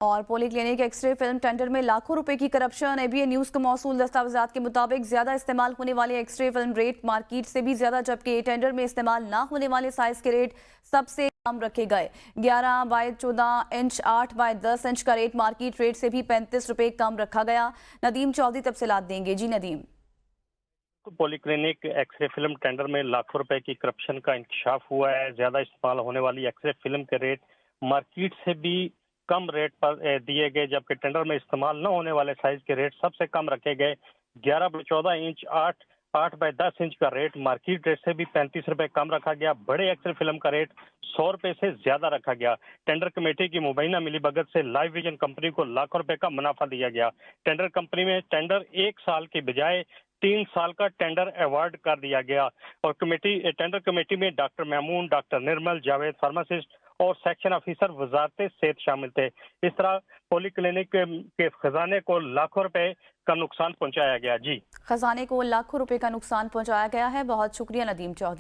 और पोली clinic x ray film tender में लाखों रुपए की करप्शन। एबीएन न्यूज को मौसूल दस्तावेजात के मुताबिक ज्यादा इस्तेमाल होने वाले एक्सरे फिल्म रेट मार्केट से भी ज्यादा, जबकि टेंडर में इस्तेमाल ना होने वाले साइज के रेट सबसे कम रखे गए। 11 बाय 14 इंच, 8 बाय 10 इंच का रेट मार्केट रेट से भी 35 रुपए कम रखा गया। नदीम चौधरी तफसीलात देंगे। जी Nadeem. Polyclinic X-ray film tender में लाखों रुपए की करप्शन का इंकशाफ हुआ है। ज्यादा इस्तेमाल होने वाली एक्सरे फिल्म के रेट मार्केट से भी कम रेट पर दिए गए, जबकि टेंडर में इस्तेमाल न होने वाले साइज के रेट सबसे कम रखे गए। 11 बाई 14 इंच, 8 बाई 10 इंच का रेट मार्केट रेट से भी 35 रुपए कम रखा गया। बड़े एक्सरे फिल्म का रेट 100 रुपए से ज्यादा रखा गया। टेंडर कमेटी की मुबैना मिलीभगत से लाइव विजन कंपनी को लाखों रुपए का मुनाफा दिया गया। टेंडर कंपनी में टेंडर 1 साल की बजाय 3 साल का टेंडर अवार्ड कर दिया गया। और टेंडर कमेटी में डॉक्टर महमून, डॉक्टर निर्मल, जावेद फार्मासिस्ट और सेक्शन ऑफिसर वजारत सेहत शामिल थे। इस तरह पॉलीक्लिनिक के खजाने को लाखों रुपए का नुकसान पहुंचाया गया। जी, खजाने को लाखों रुपए का नुकसान पहुंचाया गया है। बहुत शुक्रिया नदीम चौधरी।